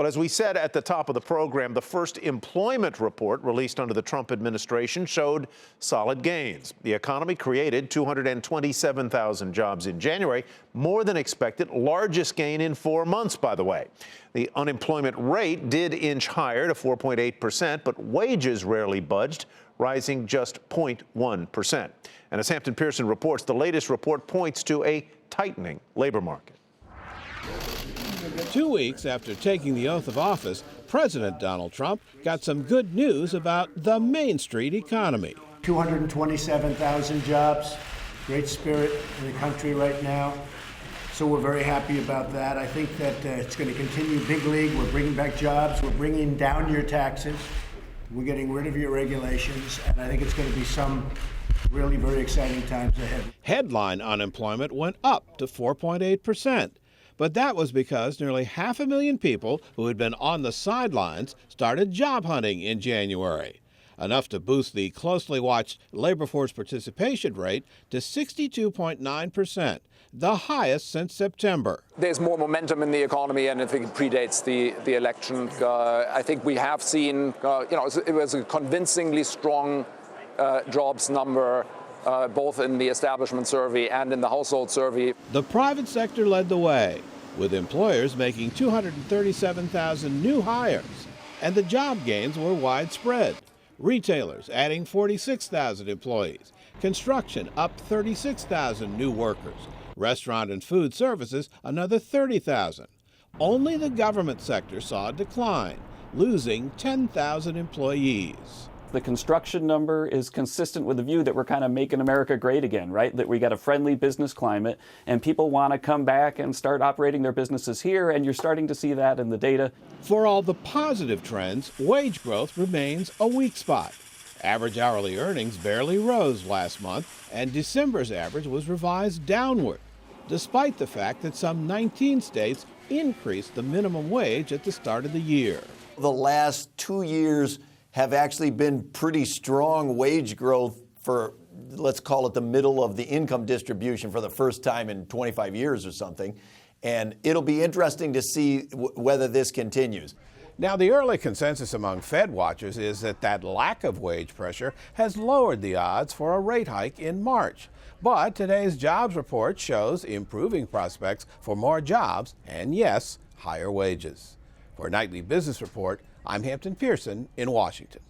Well, as we said at the top of the program, the first employment report released under the Trump administration showed solid gains. The economy created 227,000 jobs in January, more than expected, largest gain in 4 months, by the way. The unemployment rate did inch higher to 4.8%, but wages rarely budged, rising just 0.1%. And as Hampton Pearson reports, the latest report points to a tightening labor market. 2 weeks after taking the oath of office, President Donald Trump got some good news about the Main Street economy. 227,000 jobs, great spirit in the country right now. So we're very happy about that. I think that it's going to continue big league. We're bringing back jobs. We're bringing down your taxes. We're getting rid of your regulations. And I think it's going to be some really very exciting times ahead. Headline unemployment went up to 4.8%. But that was because nearly 500,000 people who had been on the sidelines started job hunting in January, enough to boost the closely watched labor force participation rate to 62.9%, the highest since September. There's more momentum in the economy, and I think it predates the election. I think we have seen, it was a convincingly strong jobs number, both in the establishment survey and in the household survey. The private sector led the way, with employers making 237,000 new hires, and the job gains were widespread. Retailers adding 46,000 employees, construction up 36,000 new workers, restaurant and food services another 30,000. Only the government sector saw a decline, losing 10,000 employees. The construction number is consistent with the view that we're kind of making America great again, right? That we got a friendly business climate and people want to come back and start operating their businesses here, and you're starting to see that in the data. For all the positive trends, wage growth remains a weak spot. Average hourly earnings barely rose last month, and December's average was revised downward, despite the fact that some 19 states increased the minimum wage at the start of the year. The last 2 years have actually been pretty strong wage growth for, let's call it the middle of the income distribution for the first time in 25 years or something. And it'll be interesting to see whether this continues. Now, the early consensus among Fed watchers is that lack of wage pressure has lowered the odds for a rate hike in March. But today's jobs report shows improving prospects for more jobs and, yes, higher wages. For a Nightly Business Report, I'm Hampton Pearson in Washington.